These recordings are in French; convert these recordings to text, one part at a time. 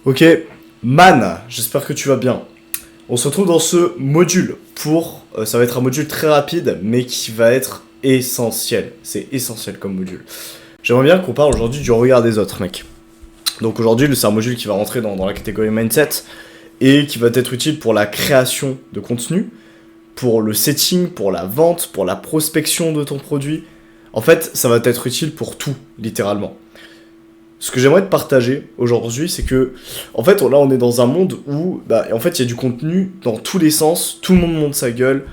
Ok, Man, j'espère que tu vas bien. On se retrouve dans ce module pour... ça va être un module très rapide, mais qui va être essentiel. C'est essentiel comme module. J'aimerais bien qu'on parle aujourd'hui du regard des autres, mec. Donc aujourd'hui, c'est un module qui va rentrer dans la catégorie mindset et qui va être utile pour la création de contenu, pour le setting, pour la vente, pour la prospection de ton produit. En fait, ça va être utile pour tout, littéralement. Ce que j'aimerais te partager aujourd'hui, c'est que, en fait, là, on est dans un monde où, en fait, il y a du contenu dans tous les sens, tout le monde monte sa gueule,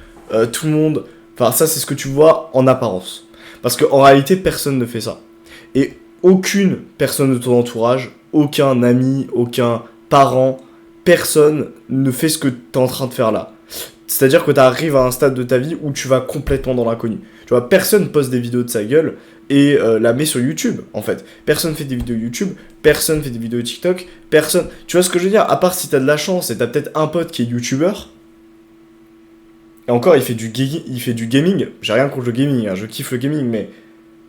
tout le monde... Enfin, ça, c'est ce que tu vois en apparence. Parce qu'en réalité, personne ne fait ça. Et aucune personne de ton entourage, aucun ami, aucun parent, personne ne fait ce que tu es en train de faire là. C'est-à-dire que tu arrives à un stade de ta vie où tu vas complètement dans l'inconnu. Tu vois, personne poste des vidéos de sa gueule et la met sur YouTube, en fait. Personne fait des vidéos YouTube, personne fait des vidéos TikTok, personne... Tu vois ce que je veux dire? À part si t'as de la chance et t'as peut-être un pote qui est YouTuber, et encore, il fait du gaming. J'ai rien contre le gaming, hein, je kiffe le gaming, mais...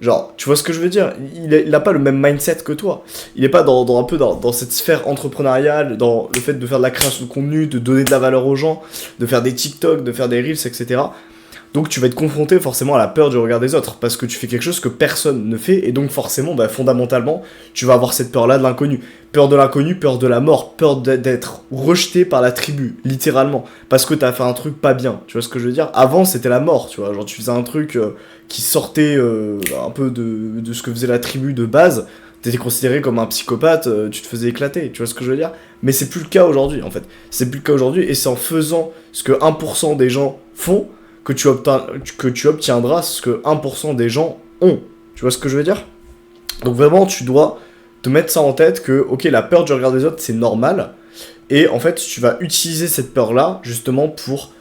Genre, tu vois ce que je veux dire? Il a pas le même mindset que toi. Il est pas un peu dans cette sphère entrepreneuriale, dans le fait de faire de la création de contenu, de donner de la valeur aux gens, de faire des TikTok, de faire des Reels, etc. Donc tu vas être confronté forcément à la peur du regard des autres, parce que tu fais quelque chose que personne ne fait, et donc forcément, fondamentalement, tu vas avoir cette peur-là de l'inconnu. Peur de l'inconnu, peur de la mort, peur d'être rejeté par la tribu, littéralement, parce que t'as fait un truc pas bien, tu vois ce que je veux dire? Avant, c'était la mort, tu vois, genre tu faisais un truc qui sortait un peu de ce que faisait la tribu de base, t'étais considéré comme un psychopathe, tu te faisais éclater, tu vois ce que je veux dire? Mais c'est plus le cas aujourd'hui, en fait. C'est plus le cas aujourd'hui, et c'est en faisant ce que 1% des gens font que tu obtiendras ce que 1% des gens ont. Tu vois ce que je veux dire? Donc vraiment, tu dois te mettre ça en tête que, ok, la peur du regard des autres, c'est normal. Et en fait, tu vas utiliser cette peur-là, justement, pour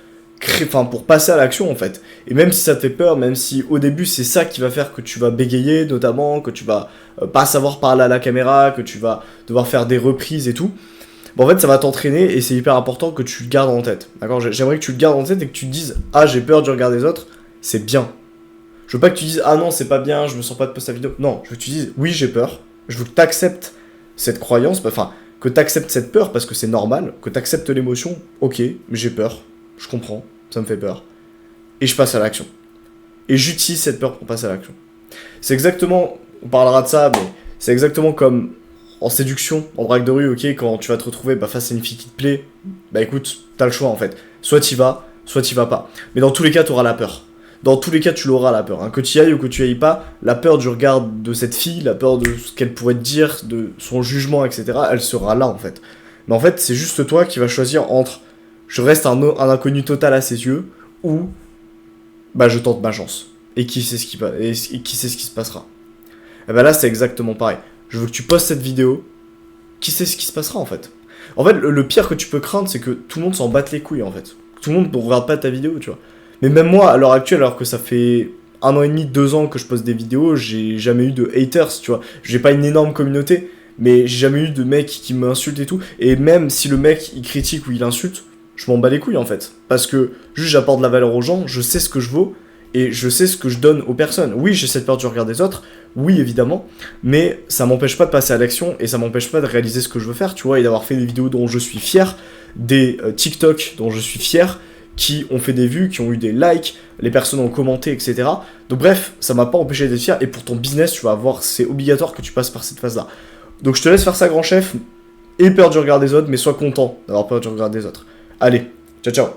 pour passer à l'action, en fait. Et même si ça te fait peur, même si au début, c'est ça qui va faire que tu vas bégayer, notamment, que tu vas pas savoir parler à la caméra, que tu vas devoir faire des reprises et tout, en fait, ça va t'entraîner et c'est hyper important que tu le gardes en tête. D'accord? J'aimerais que tu le gardes en tête et que tu te dises ah, j'ai peur du regard des autres, c'est bien. Je veux pas que tu dises ah non, c'est pas bien, je me sens pas de poster la vidéo. Non, je veux que tu dises oui, j'ai peur. Je veux que tu acceptes cette croyance, que tu acceptes cette peur parce que c'est normal, que tu acceptes l'émotion. Ok, mais j'ai peur, je comprends, ça me fait peur. Et je passe à l'action. Et j'utilise cette peur pour passer à l'action. C'est exactement, on parlera de ça, mais c'est exactement comme en séduction, en drague de rue, ok, quand tu vas te retrouver face à une fille qui te plaît, écoute, t'as le choix en fait. Soit t'y vas, soit t'y vas pas. Mais dans tous les cas, t'auras la peur. Dans tous les cas, tu l'auras la peur. Hein. Que tu y ailles ou que tu y ailles pas, la peur du regard de cette fille, la peur de ce qu'elle pourrait te dire, de son jugement, etc., elle sera là en fait. Mais en fait, c'est juste toi qui vas choisir entre je reste un inconnu total à ses yeux ou je tente ma chance. Et qui sait ce qui se passera. Et là, c'est exactement pareil. Je veux que tu postes cette vidéo. Qui sait ce qui se passera en fait? En fait, le pire que tu peux craindre, c'est que tout le monde s'en batte les couilles en fait. Tout le monde ne regarde pas ta vidéo, tu vois. Mais même moi, à l'heure actuelle, alors que ça fait 1 an et demi, 2 ans que je poste des vidéos, j'ai jamais eu de haters, tu vois. J'ai pas une énorme communauté, mais j'ai jamais eu de mecs qui m'insultent et tout. Et même si le mec, il critique ou il insulte, je m'en bats les couilles en fait. Parce que juste j'apporte de la valeur aux gens, je sais ce que je vaux, et je sais ce que je donne aux personnes. Oui, j'ai cette peur du regard des autres, oui, évidemment, mais ça m'empêche pas de passer à l'action et ça m'empêche pas de réaliser ce que je veux faire, tu vois, et d'avoir fait des vidéos dont je suis fier, des TikTok dont je suis fier, qui ont fait des vues, qui ont eu des likes, les personnes ont commenté, etc. Donc bref, ça m'a pas empêché d'être fier, et pour ton business, tu vas avoir, c'est obligatoire que tu passes par cette phase-là. Donc je te laisse faire ça, grand chef, et peur du regard des autres, mais sois content d'avoir peur du regard des autres. Allez, ciao ciao.